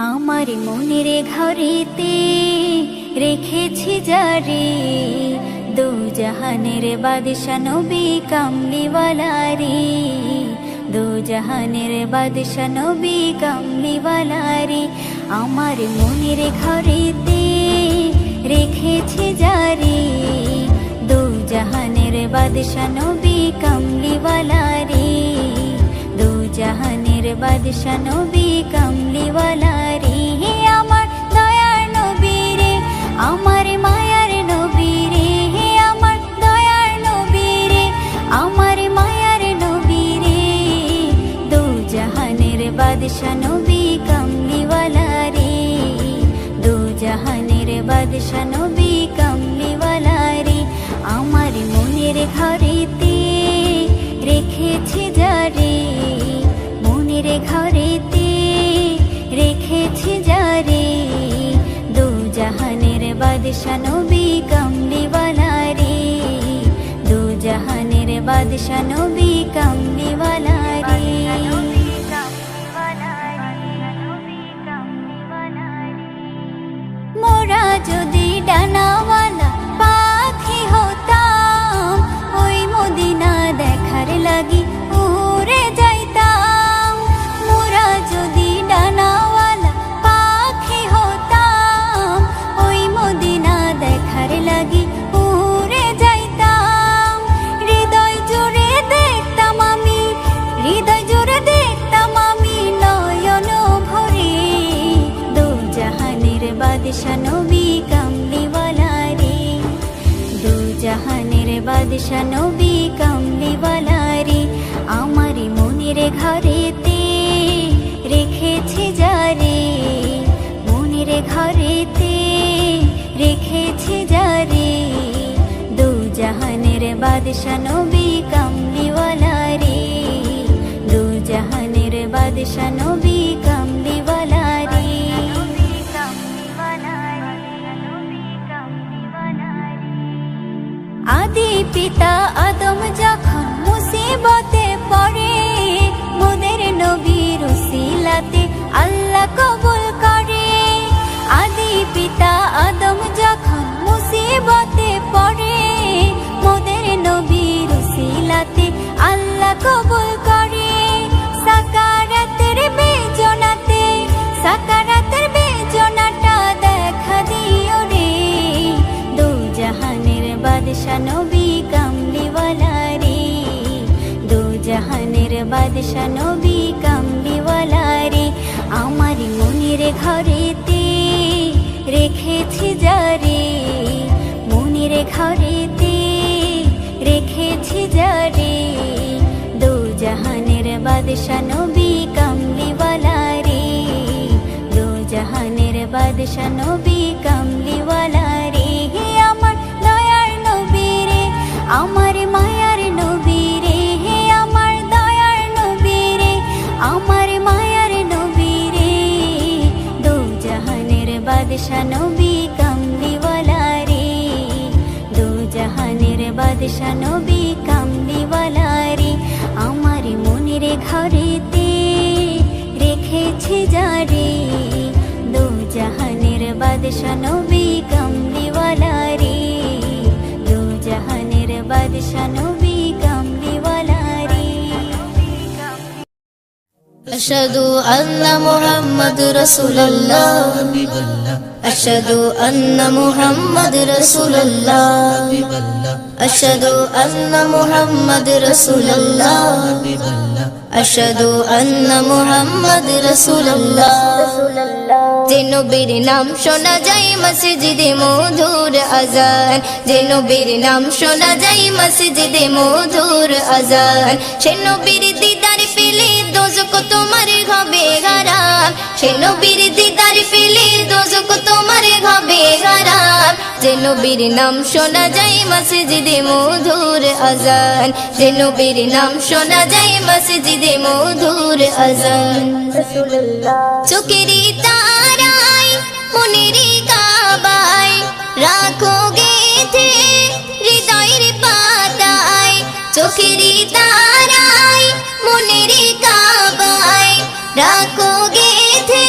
আমার মনের ঘরেতে রেখেছি যারে, দু জাহানের বাদশা নবী কামলিওয়ালা রে, দু জাহানের বাদশা নবী কামলিওয়ালা রে। আমার মনের ঘরেতে রেখেছি যারে, দু জাহানের বাদশা নবী কামলিওয়ালা রে, দু জাহানের বাদশা নবী কামলিওয়ালা রে। আমার দয়ার নবী রে, আমার মায়ার নবী রে, আমার দয়ার নবী রে, আমার মায়ার নবী রে, দু জাহানের বাদশা নবী কামলিওয়ালা রে, দু জাহানের বাদশা নবী কামলিওয়ালা রে। আমার মনের ঘরেতে রেখেছি যারে, মনের ঘরেতে রেখেছি যারে, দু জাহানের বাদশা নবী কামলিওয়ালা রে, দু জাহানের বাদশা নবী কামলিওয়ালা রে। মোরা যদি ডানাওয়ালা পাখি হতাম, ওই মদিনা দেখার লাগি উড়ে যাইতাম। মোরা যদি ডানাওয়ালা পাখি হতাম, ওই মদিনা দেখার লাগি উড়ে যাইতাম। হৃদয় জুড়ে দেখতাম আমি, হৃদয় জুড়ে দেখতাম আমি নয়ন ভরে, দু জাহানের বাদশা নবী কামলিওয়ালা রে, দু জাহানের বাদশা নবী কামলিওয়ালা রে। আমার মনের ঘরেতে রেখেছি যারে, মনের ঘরেতে রেখেছি যারে, দু জাহানের বাদশা নবী কামলিওয়ালা রে, দু জাহানের বাদশা নবী কামলিওয়ালা রে। আদি পিতা আদম যখন মুসিবতে পড়ে, মোদের নবীর উসিলাতে আল্লাহ কবুল করে। আদি পিতা আদম যখন মুসিবতে পড়ে, মোদের নবীর উসিলাতে আল্লাহ কবুল করে। সাকারাতের বেজনাতে, সাকারাতের বেজনাটা দেখা দিও রে, দু জাহানের বাদশা নবী কামলিওয়ালা রে, দু জাহানের বাদশা নবী কামলিওয়ালা রে। আমার মনের ঘরেতে রেখেছি যারে, মনের ঘরেতে রেখেছি যারে, দু জাহানের বাদশা নবী কামলিওয়ালা রে, দু জাহানের বাদশা নবী কামলিওয়ালা রে। আমার দয়ার নবী রে, আমার মায়ার নবী রে, আমার দয়ার নবী রে, আমার মায়ার নবী রে, দু জাহানের বাদশা নবী কামলিওয়ালা রে, দু জাহানের বাদশা নবী কামলিওয়ালা রে। আমার মনের ঘরেতে রেখেছি যারে, দু জাহানের বাদশা নবী কামলিওয়ালা রে, দু জাহানের বাদশা নবী কামলিওয়ালা রে। আশহাদু আন্না মুহাম্মাদুর রাসূলুল্লাহ, আশহাদু আন্না মুহাম্মাদুর রাসূলুল্লাহ, আশহাদু আন্না মুহাম্মাদুর রাসূলুল্লাহ, আশহাদু আন্না মুহাম্মাদুর রাসূলুল্লাহ। যে নবীর নাম শোনা যায় মসজিদে মধুর আযান, যে নবীর নাম শোনা যায় মসজিদে মধুর আযান। সে নবীর দিদার পেলে দোজখ তোমার হবে হারাম, সে নবীর দিদার পেলে দোজখ তোমার হবে হারাম। যে নবীর নাম শোনা যায় মসজিদে মধুর আযান, যে নবীর নাম শোনা যায় মসজিদে মধুর আযান। চোখেরই তারায় মনের কাবায় রাখো গেথে হৃদয়ের পাতায়, চোখেরই তারায় মনের কাবায় রাখো গেথে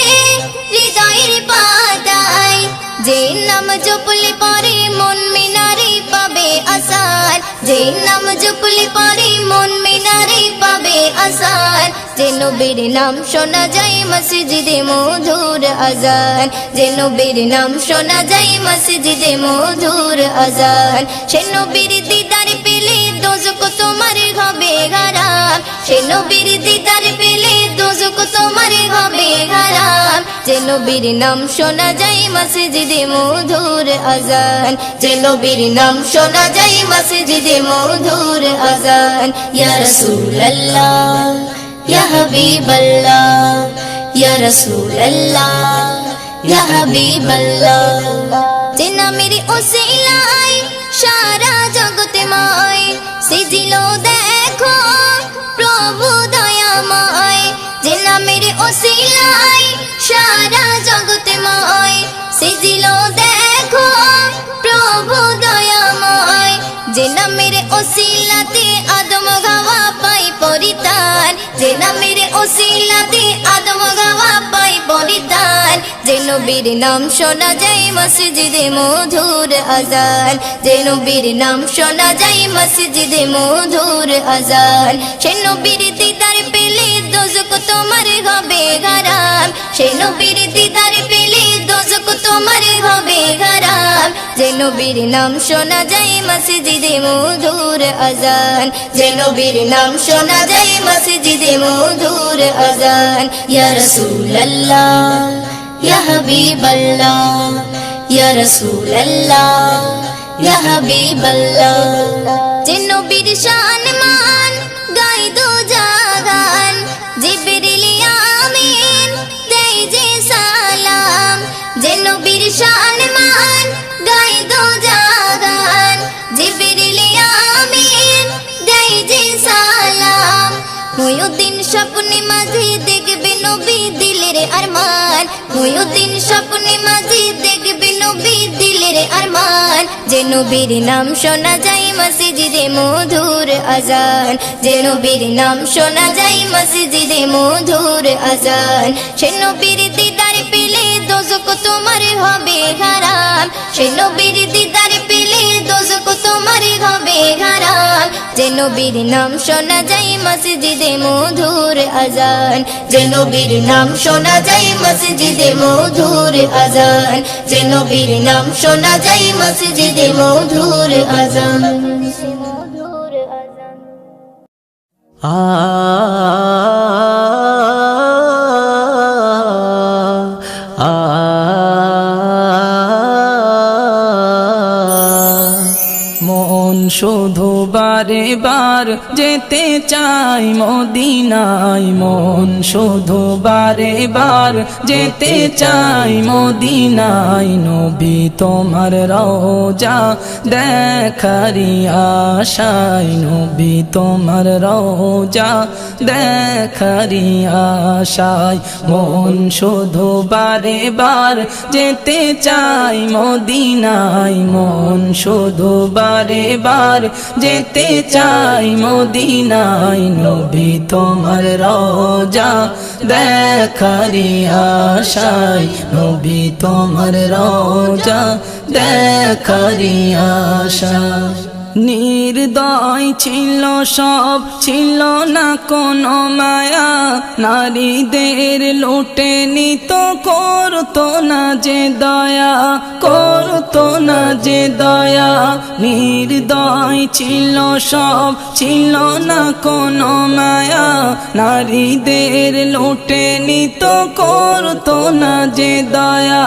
যে নাম জপলে পরে মন মিনারে পাবে আসার, যে নাম জপলে পরে মন মিনারে পাবে আসার, যে নবীর নাম শোনা যায় মসজিদে মধুর আজান, যে নবীর নাম শোনা যায় মসজিদে মধুর আজান, সে নবীর দিদার পেলে দোজখ তোমার হবে হারাম, সে নবীর দিদার পেলে দোজখ তোমার হবে হারাম, যে নবীর নাম শোনা যায় মসজিদে মধুর আজান, যে নবীর নাম শোনা যায় মসজিদে মধুর আজান। ইয়া রাসূলুল্লাহ ইয়া হাবিবাল্লাহ, ইয়া রাসূলুল্লাহ ইয়া হাবিবাল্লাহ, যে নামের ওসিলায় সারা জগতে মায় সিজিল দেখো প্রভু দয়াময়, যে নামের ওসিলায় সারা জগতে মায় সিজিল দেখো প্রভু দয়াময়, যে নামের ওসিলাতে আদম হাওয়া পাই পরিত্রাণ, যে নামের ওসিলাতে আদম হাওয়া পাই পরিত্রাণ, যে নবীর নাম শোনা যায় মসজিদে মধুর আজান, যে নবীর নাম শোনা যায় মসজিদে মধুর আজান, সে নবীর দিদার পেলে দোজখ তোমার হবে হারাম, সে নবীর দিদার পেলে দোজখ তোমার হবে হারাম, যে নবীর নাম শোনা যায় মসজিদে মধুর আজান, যে নবীর নাম শোনা যায় মসজিদে মধুর আজান। ইয়া রাসূলুল্লাহ ইয়া হাবিবাল্লাহ, ইয়া রাসূলুল্লাহ ইয়া হাবিবাল্লাহ, যে নবীর শান মান গাই দো জাগান, জিবরিল আমিন দেই যে সালাম, যে নবীর শান মান গাই দো জাগান, জিবরিল আমিন দেই যে সালাম, মুয়ুদ্দিন স্বপ্নে মাঝে দেখবে নবী দিলের আরমান, মুয়ুদ্দিন স্বপ্নে মাঝে দেখবে নবী দিলের আরমান, যে নবীর নাম শোনা যায় মসজিদে মধুর আজান, যে নবীর নাম শোনা যায় মসজিদে মধুর আজান, সে নবীর দিদার পেলে দোজখ তোমার হবে হারাম, সে নবীর দিদার পেলে দোজখ তোমার হবে হারাম, যে নবীর নাম শোনা যায় মসজিদে মধুর আজান, যে নবীর নাম শোনা যায় মসজিদে মধুর আজান, যে নবীর নাম শোনা যায় মসজিদে মধুর আজান। মন শুধু বারে বার যেতে চাই মদিনায়, মন শুধু বারে বার যেতে চাই মদিনায়, নবী তোমার রওজা দেখারি আশায়, নবী তোমার রওজা দেখারি আশায়, মন শুধু বারে বার যেতে চাই মদিনায়, মন শুধু বারে বার যেতে চাই মদিনায়, নবী তোমার রওজা দেখারি আশায়, নবী তোমার রওজা দেখারি আশায়। নির্দয় ছিল সব, ছিল না কোনো মায়া, নারীদের লুটে নিত, করতো না যে দয়া, করতো না যে দয়া, নির্দয় ছিল সব, ছিল না কোনো মায়া, নারীদের লুটে নিত, করতো না যে দয়া,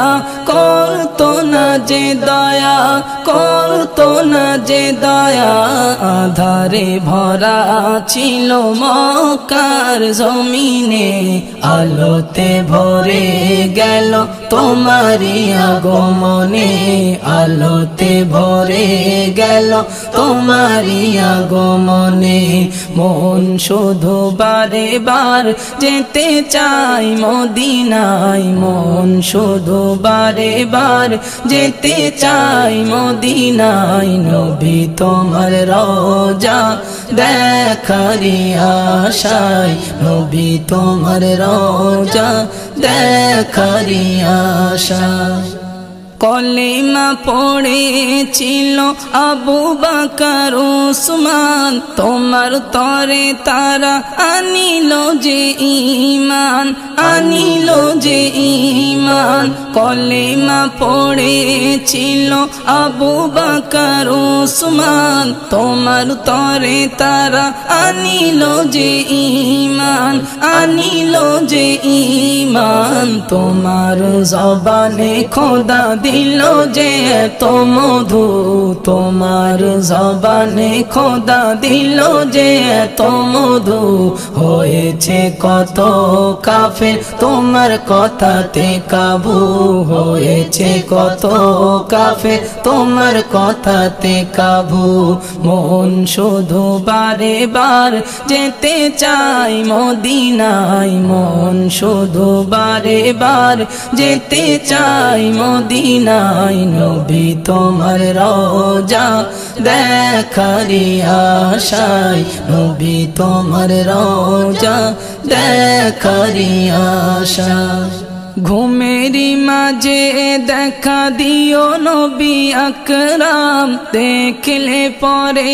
করতো না যে দয়া, করতো না যে দয়া, আধারে ভরা ছিল মক্কার জমিনে, আলোতে ভরে গেল তোমারি আগমনে, আলোতে ভরে গেল তোমারি আগমনে, মন শুধু বারে বার যেতে চাই মদিনায়, মন শুধু বারে বার যেতে চাই মদিনায়, নবী তোমার রওজা দেখারি আশায়, নবী তোমার রওজা দেখারি আশায়। কলেমা পড়েছিল আবু বকর উসমান, তোমার তরে তারা আনিল যে ঈমান, আনিল যে ঈমান। কলেমা পড়েছিল আবু বকর উসমান, তোমার তরে তারা আনিল যে ঈমান, আনিল যে ঈমান। তোমার জবানে খোদা দিল যে এত মধু, তোমার জবানে খোদা দিল যে এত মধু। হয়েছে কত কাফের তোমার কথাতে কাবু, হয়েছে কত কাফের তোমার কথাতে কাবু। মন শুধু বারে বার যেতে চাই মদিনায়, মন শুধু বারে বার যেতে চাই মদিনায়। নবী তোমার রওজা দেখারি আশায়, নবী তোমার রওজা দেখারি আশায়। ঘুমেরি মাঝে দেখা দিও নবী আকরাম, দেখলে পরে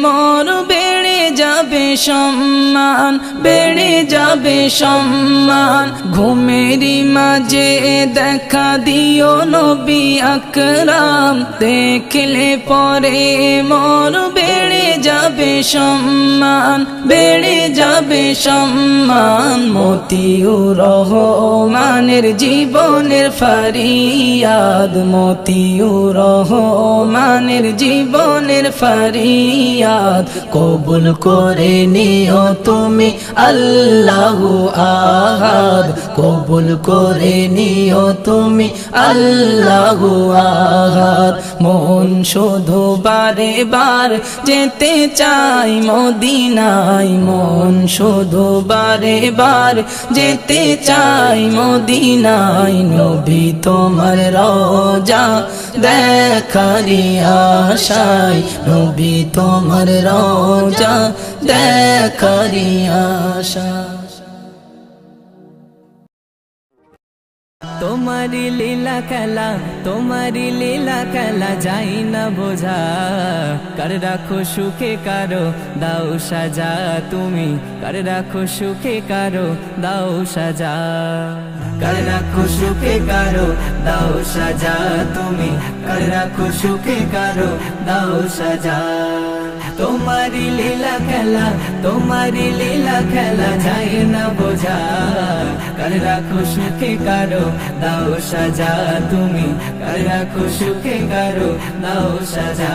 মোর বেড়ে যাবে সম্মান, বেড়ে যাবে সম্মান। ঘুমেরি মাঝে দেখা দিও নবী আকরাম, দেখলে পরে মোর বেড়ে যাবে সম্মান, বেড়ে যাবে সম্মান। মতিউর রহমানের জীবনের ফরিয়াদ, মতিউর রহমানের জীবনের ফরিয়াদ। কবুল করে নিও তুমি আল্লাহু আহাদ, কবুল করে নিও তুমি আল্লাহু আহাদ। মন শুধু বারে বার যেতে চাই মদিনায়, মন শুধু বারে বার যেতে চাই মদিনায়। নবী তোমার রওজা দেখারি আশায়, নবী তোমার রওজা দেখারি আশায়। তোমারি লীলা খেলা, তোমারি লীলা খেলা যাই না বোঝা। কার রাখো সুখে কারো দাও সাজা, তুমি কার রাখো সুখে কারো দাও সাজা। কার রাখো সুখে কারো দাও সাজা, তুমি কার রাখো সুখে কারো দাও সাজা। তোমারি লীলা খেলা, তোমারি লীলা খেলা যাই না বোঝা। কার রাখো সুখে কারো দাও সাজা, তুমি কার রাখো সুখে কারো দাও সাজা।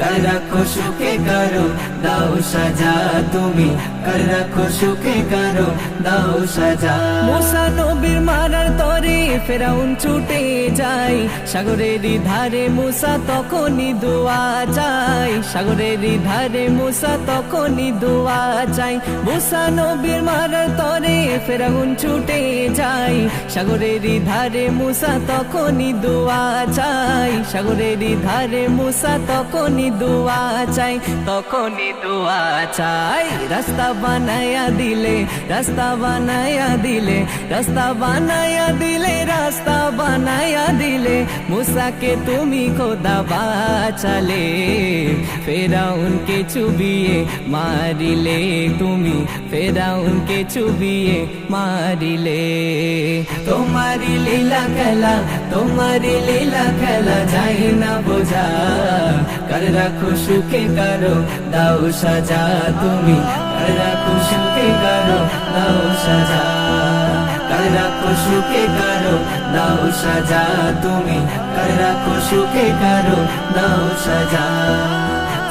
কার রাখো সুখে কারো দাও সাজা, তুমি কার রাখো সুখে কারো দাও সাজা। মুসা নবীর মারার তরে ফেরাউন ছুটে যায়, সাগরেরই ধারে মুসা তখনই দোয়া চায়, সাগরেরই ধারে মুসা তখনই দোয়া চায়। মুসা নবীর মারার তরে ফেরাউন ছুটে যায়, সাগরেরই ধারে মুসা তখনই দোয়া চায়, সাগরেরই ধারে মুসা তখনই দোয়া চায়, তখনই দোয়া চায়। রাস্তা বানায়া দিলে, রাস্তা বানায়া দিলে, রাস্তা বানায়া দিলে, রাস্তা বানায়া দিলে। মুসাকে তুমি খোদা বাঁচালে, ফেরাউনকে চুবিয়ে মারিলে, তুমি ফেরাউনকে চুবিয়ে মারিলে। তোমারি লীলা খেলা, তোমারি লীলা খেলা যাই না বোঝা। কার রাখো সুখে কারো দাও সাজা, তুমি কার রাখো সুখে কারো দাও সাজা। কার রাখো সুখে কারো দাও সাজা, তুমি কার রাখো সুখে কারো দাও সাজা।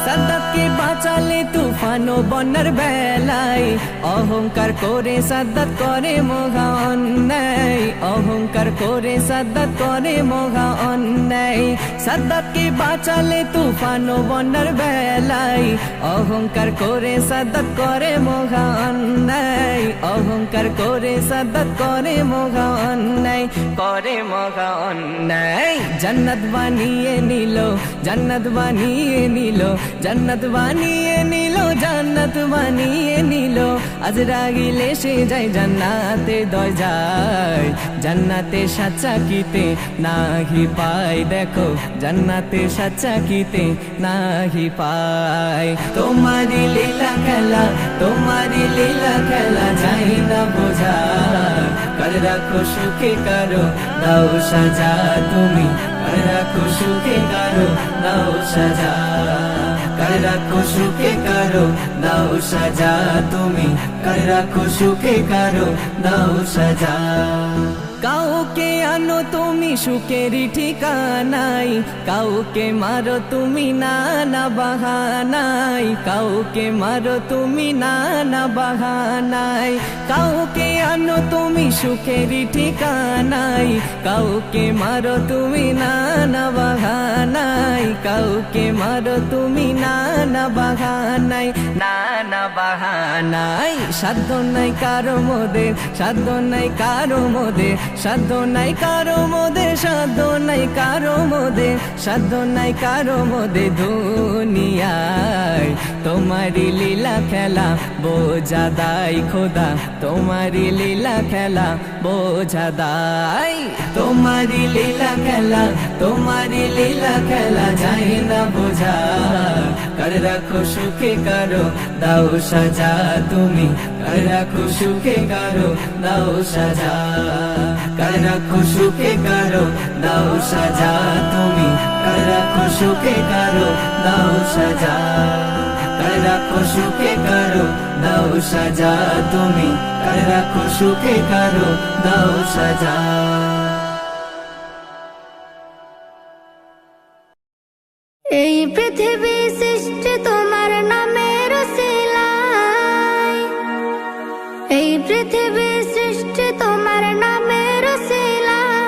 সাদ্দাতকে বাঁচালে তুফান ও বন্যার বেলায়, অহংকার করে সাদ্দাত করে মহা অন্যায়, অহংকার করে সাদ্দাত করে মহা অন্যায়। সাদ্দাতকে বাঁচালে তুফান ও বন্যার বেলায়, অহংকার করে সাদ্দাত করে মহা অন্যায়, অহংকার করে সাদ্দাত করে মহা অন্যায়, করে মহা অন্যায়। জান্নাত বানিয়ে নিল, জান্নাত বানিয়ে নিল, জান্নাত বানিয়ে নিল জান্নাত বানিয়ে নিল আজ রাগিলে সে যায় জান্নাতে দরজায় জান্নাতে সাচ্চা কিতে নাহি পায় দেখো জান্নাতে সাচ্চা কিতে নাহি পায় তোমারি লীলা খেলা তোমারি লীলা খেলা যাই না বোঝা কর রাখো সুখে কারো দাও সাজা তুমি কর রাখো সুখে কারো দাও সাজা কর রাখো সুখে কারো দাও সাজা তুমি কর রাখো সুখে কারো দাও সাজা কাউকে আনো তুমি সুখের ঠিকানাই কাউকে মারো তুমি নানা বাহানাই কাউকে মারো তুমি নানা বাহানাই কাউকে আনো তুমি সুখের ঠিকানাই কাউকে মারো তুমি নানা বাহানাই কাউকে মারো তুমি নানা বাহানাই নানা বাহানাই সাধ্য নাই কারো মোদের সাধ্য নাই কারো মোদের সাধ্য নাই কারো মোদের সাধ্য নাই কারো মোদের সাধ্য নাই কারো মোদের দুনিয়ায় তোমারি লীলা খেলা বোঝা দায় খোদা তোমারি লীলা খেলা বোঝা দায় তোমারি লীলা খেলা তোমারি লীলা খেলা যাই না বোঝা কর রাখো সুখে কারো দাও সাজা তুমি কর রাখো সুখে কারো দাও সাজা কর রাখো সুখে কারো দাও সাজা তুমি কর রাখো সুখে কারো দাও সাজা কর রাখো সুখে কারো দাও সাজা তুমি কর রাখো সুখে কারো দাও সাজা এই পৃথিবী সৃষ্টি তোমার নামের উসিলায় এই পৃথিবী সৃষ্টি তোমার নামের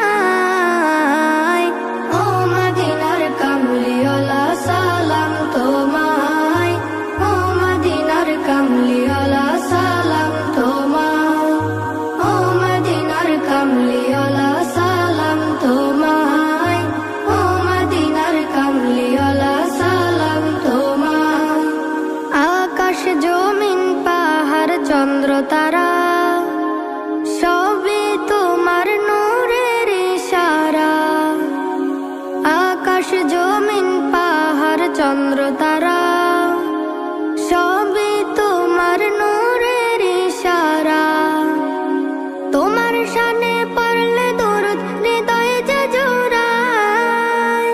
উসিলায় ও মদিনার কামলিওয়ালা সালাম তোমায় ও মদিনার কামলিওয়ালা সালাম তোমায় ও মদিনার কামলিওয়ালা সালাম তোমায় ও মদিনার কামলিওয়ালা সালাম তোমায় আকাশ জমিন পাহাড় চন্দ্র তারা সবই তোমার নূরের ইশারা আকাশ জমিন পাহাড় চন্দ্র তারা সবই তোমার নূরের ইশারা তোমার শানে পড়লে দরুদ হৃদয় যে জোড়ায়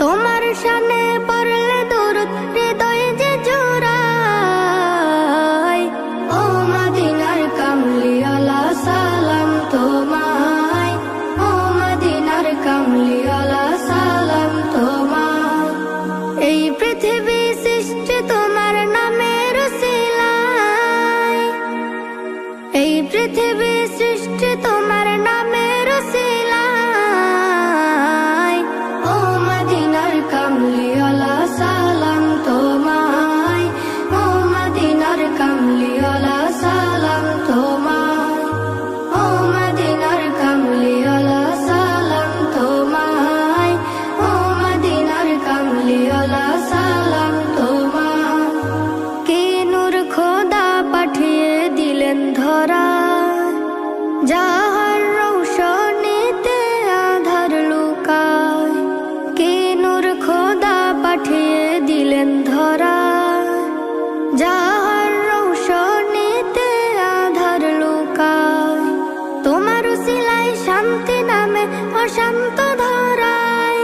তোমার শানে পড়লে দরুদ হৃদয় যে জোড়ায় ও মদিনার কামলিওয়ালা সালাম তোমায় ও মদিনার কামলিওয়ালা সালাম তোমায় এই পৃথিবী সৃষ্টি তোমার নামের উসিলায় এই পৃথিবী সৃষ্টি তোমার নামের উসিলায় ও মদিনার কামলিওয়ালা সালাম তোমায় ও মদিনার কামলিওয়ালা সালাম তোমায় ও মদিনার কামলিওয়ালা সালাম তোমায় ও মদিনার কামলিওয়ালা সালাম তোমায় কে নূর খোদা পাঠিয়ে দিলেন ধরা যাহার রৌশনীতে আধার লুকায় কে নূর খোদা পাঠিয়ে দিলেন ধরা যাহার রৌশনীতে আধার লুকায় তোমার উসিলায় শান্তি নামে অশান্ত ধরায়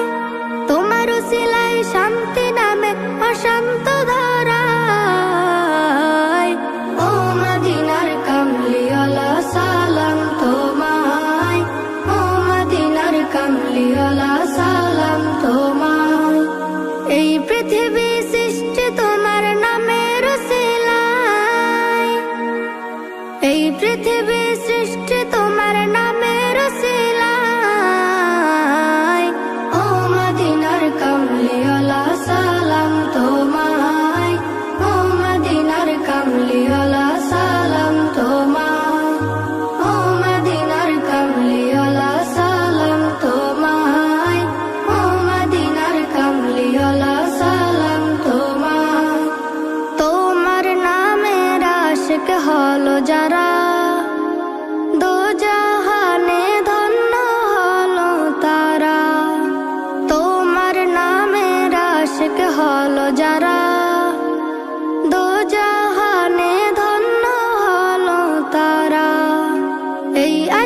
তোমার উসিলায় শান্তি নামে অশান্ত ধরায় ও মদিনার কামলিওয়ালা সালাম তোমায় ও মদিনার কামলিওয়ালা সালাম তোমায় এই পৃথিবী সৃষ্টি তোমার নামের উসিলায় এই পৃথিবী সৃষ্টি তোমার নামের উসিলায় ও মদিনার কামলিওয়ালা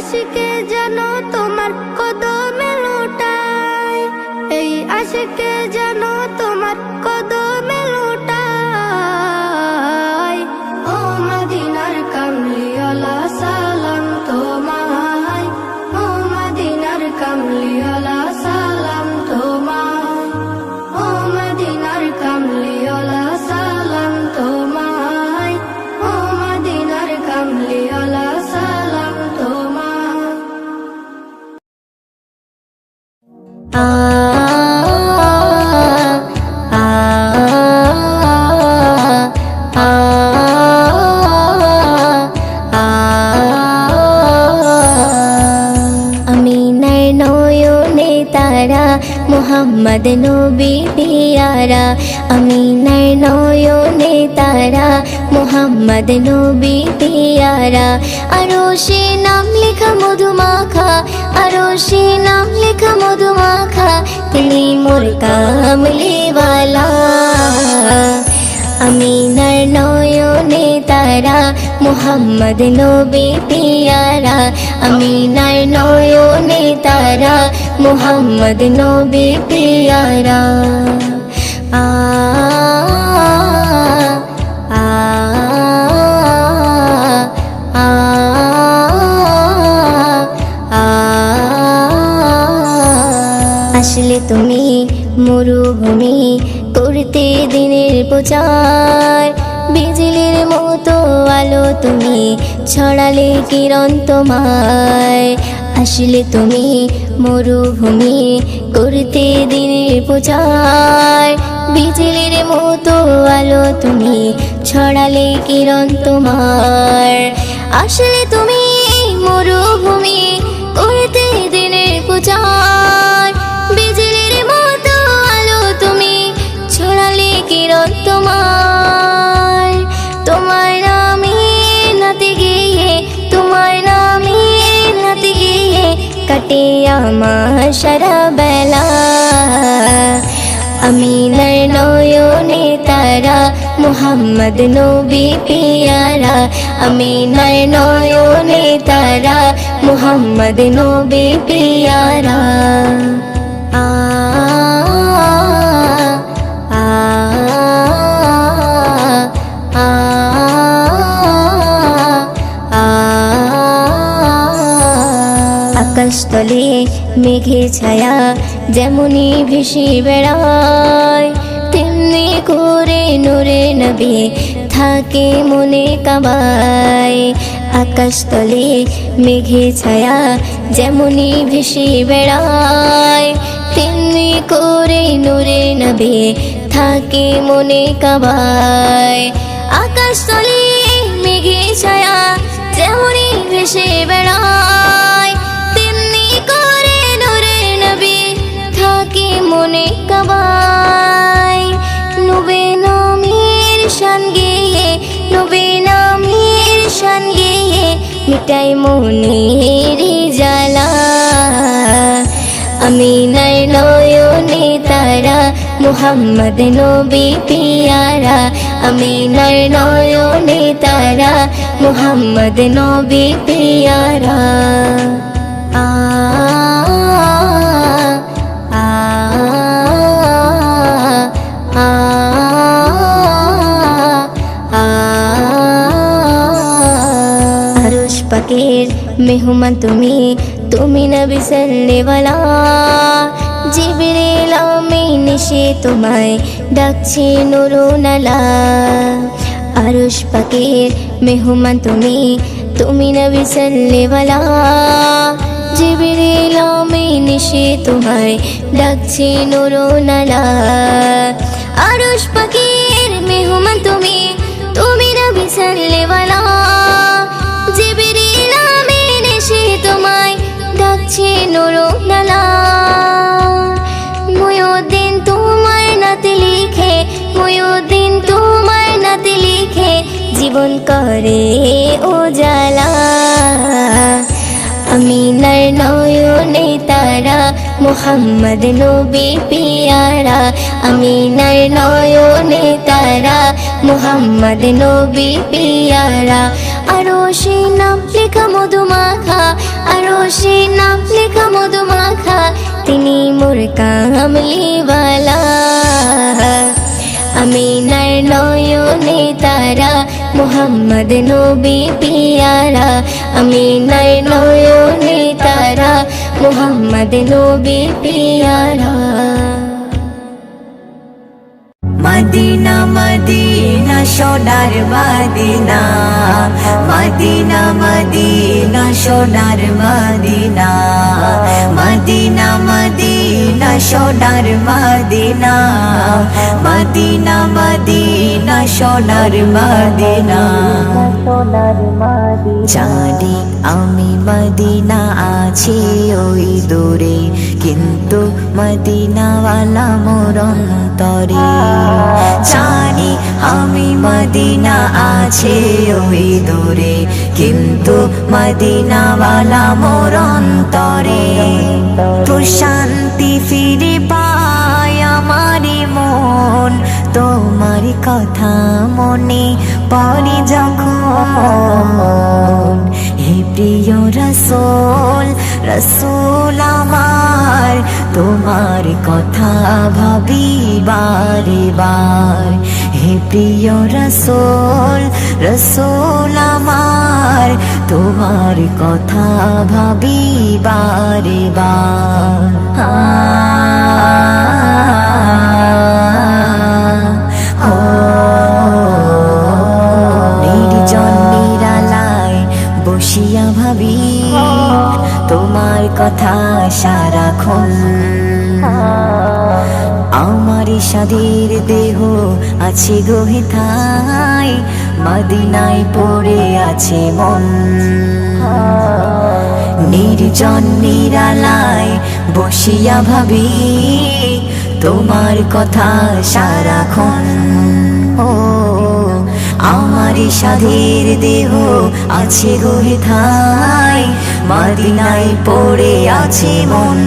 আশিকে যেন তোমার কদমে লুটায়, এই আশিকে যেন তোমার কদমে লুটায়। ও মদিনার কামলিওয়ালা সালাম তোমায়, ও মদিনার কামলিওয়ালা সালাম তোমায়, ও মদিনার কামলিওয়ালা সালাম তোমায়, ও মদিনার কামলিওয়ালা সালাম তোমায়। আমিনার নয়নে তারা মুহাম্মদ নবী পিয়ারা, আমিনার নয়নে তারা মুহাম্মদ নবী পিয়ারা। আরশে নাম লেখা মধুমাখা, আরশে নাম লেখা মধুমাখা, তিনি মোর কামলিওয়ালা। আমিনার নয়নে তারা মুহাম্মদ নবী পিয়ারা, আমিনার নয়নে তারা মুহাম্মদ নবী পিয়ারা। আ আ আ আ আসলে তুমি মরুভূমি করতে দিনের প্রচার, বিজলির মতো আলো তুমি ছড়ালে কিরণ তোমায়। আসলে তুমি মরুভূমি করতে দিনের প্রচার, বিজলির মতো আলো তুমি ছড়ালে কিরণ তোমার। আসলে তুমি মরুভূমি করতে দিনের প্রচার, বিজলির মতো আলো তুমি ছড়ালে কিরণ তোমার। তোমার নামে নাতে গিয়ে, তোমার নামে নাতে গিয়ে কাটে আমার সারা বেলা। আমিনার নয়নে তারা মুহাম্মদ নবী পিয়ারা, আমিনার নয়নে তারা মুহাম্মদ নবী পিয়ারা। আ আ আ আ আকাশতলে মেঘে ছায়া যেমনি ভেসে বেড়ায়, তেমনি করে নূরে নবী থাকে মনে কাবায়। আকাশতলে মেঘে ছায়া যেমনি ভেসে বেড়ায়, তেমনি করে নূরে নবী থাকে মনে কাবায়। আকাশতলে মেঘে ছায়া যেমনি ভেসে বেড়ায়, তেমনি করে নূরে নবী থাকে মনে কাবায়। নবী নামের শান গেয়ে, নবী নামের শান গেয়ে মিটাই মনের জ্বালা। আমিনার নয়নে তারা মুহাম্মদ নবী পিয়ারা, আমিনার নয়নে তারা মুহাম্মদ নবী পিয়ারা। আ আ আ আ আরশ পাকের মেহমান তুমি, তুমি নবী সাল্লেওয়ালা। জিবরিল আমিন এসে তোমায় ডাকছে নুরুনালা। আরশ পাকের মেহমান তুমি, তুমি নবী সাল্লেওয়ালা। জিবরিল আমিন এসে তোমায় ডাকছে নুরুনালা। আরশ পাকের মেহমান তুমি, তুমি নবী সাল্লেওয়ালা। জিবরিল আমিন এসে তোমায় ডাকছে নুরুনালা। মুয়ুদ্দিন তোমার নাতে লিখে, মুয়ুদ্দিন তোমার নাতে লিখে জীবন করে উজালা। আমিনার নয়নে তারা মুহাম্মদ নবী পিয়ারা, আমিনার নয়নে তারা মুহাম্মদ নবী পিয়ারা। আরশে নাম লেখা মধুমাখা, আরশে নাম লেখা মধু মাখা, তিনি মোর কামলিওয়ালা। আমিনার নয়নে তারা, মুহাম্মদ নবী পিয়ারা। আমিনার নয়নে তারা, মুহাম্মদ নবী পিয়ারা। মদিনা মদিনা সোনার মদিনা, মদিনা মদিনা সোনার মদিনা, মদিনা মদিনা সোনার মদিনা, মদিনা মদিনা সোনার মদিনা। জানি আমি মদিনা আছি ওই দূরে, কিন্তু মদিনাওয়ালা মোর অন্তরে। জানি আমি মদিনা আছে ওই দূরে, কিন্তু মদিনাওয়ালা মোর অন্তরে। প্রশান্তি ফিরে পায় আমারি মন, তোমার কথা মনে পড়ে যখন। হে প্রিয় রসূল, রসূল আমার, তোমার কথা ভাবি বারে বার। হে প্রিয় রসূল, রসূল আমার, তোমার কথা ভাবি বারে বার। নির্জন নিরালায় বসিয়া ভাবি তোমার কথা সারাক্ষণ। আমার সাদের দেহ আছে গো হেথায়, মদিনায় পড়ে আছে মন। নির্জন নিরালায় বসিয়া ভাবি তোমার কথা সারাক্ষণ। ও আমার সাদের দেহ আছে গো হেথায়, মদিনায় পড়ে আছে মন।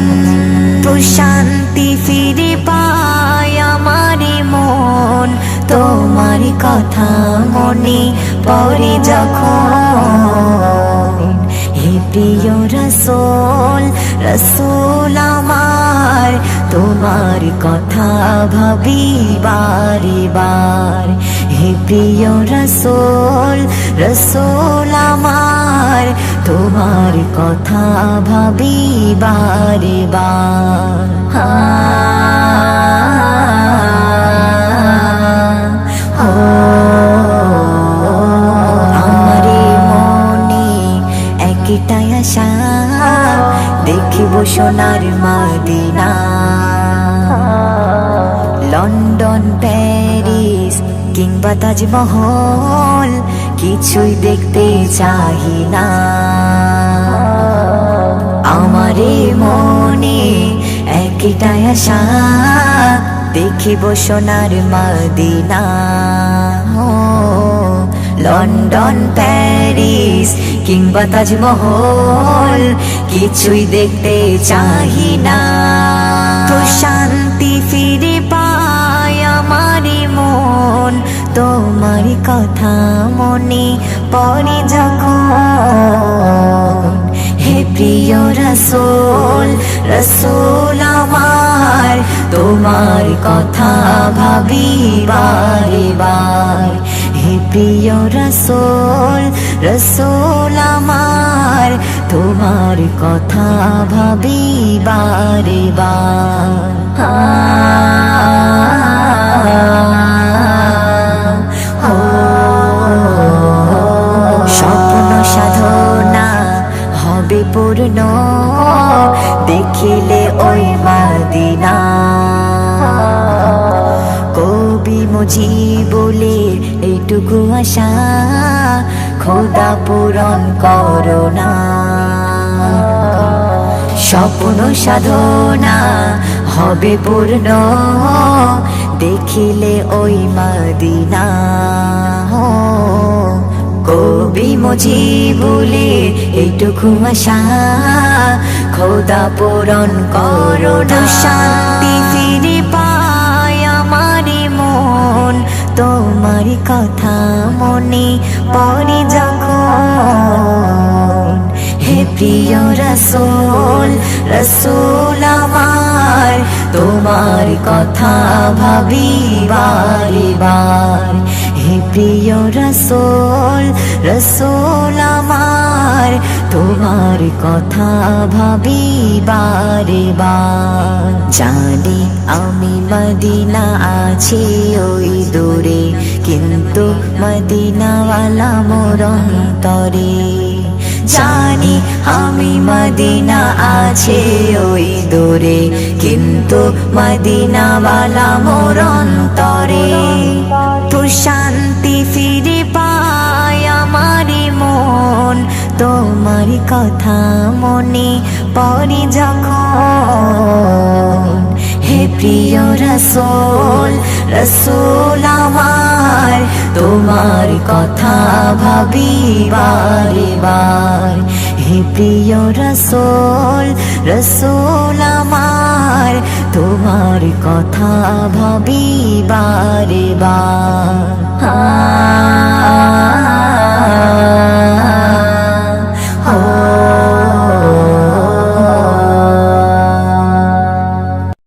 প্রশান্তি ফিরে পায় আমার মন, তোমার কথা মনে পড়ে যখন। হে প্রিয় রসূল, রসূল আমার, তোমার কথা ভাবি বারে বার। হে প্রিয় রসূল, রসূল আমার, তোমার কথা ভাবি বারে বার। আমারে মনে একটাই আশা, দেখিব সোনার মদিনা। লন্ডন প্যারিস কিংবা তাজমহল কিছুই দেখতে চাহি না। আমারে মনে একটাই আশা, দেখিব সোনার মদিনা। লন্ডন প্যারিস কিংবা তাজমহল কিছুই দেখতে চাহি না। প্রশান্তি ফিরে পায় আমার মন, তোমার কথা মনে পড়ে যখন। হে প্রিয় রসূল, রসূল আমার, তোমার কথা ভাবি বারে বার। হে প্রিয় রসূল, রসূল আমার, তোমার কথা ভাবি বারে বার। স্বপ্ন সাধনা হবে পূর্ণ, দেখিলে ওই মদিনা। কবি মুজিবুলে এইটুকু আশা, খোদা পূরণ করো না। স্বপ্ন সাধনা হবে পূর্ণ, দেখিলে ওই মদিনা। কবি মুজিবুলে এইটুকু আশা, খোদা পূরণ করো না। শান্তি ফিরে পায় আমার মন, তোমার কথা মনে পড়ে যখন। হে হে প্রিয় রসূল রসূল আমার তোমার কথা ভাবি বারে বার হে প্রিয় রসূল রসূল আমার তোমার কথা ভাবি বারে বার জানি আমি মদিনা আছি ওই দূরে কিন্তু মদিনাওয়ালা মোর অন্তরে জানি আমি মদিনা আছে ওই দূরে কিন্তু মদিনাওয়ালা মোর অন্তরে প্রশান্তি ফিরে পায় আমারি মন তোমার কথা মনে পড়ে যখন হে প্রিয় রসূল রসূল আমার তোমার কথা ভাবি বারে বার হে প্রিয় রসূল রসূল আমার তোমার কথা ভাবি বারে বার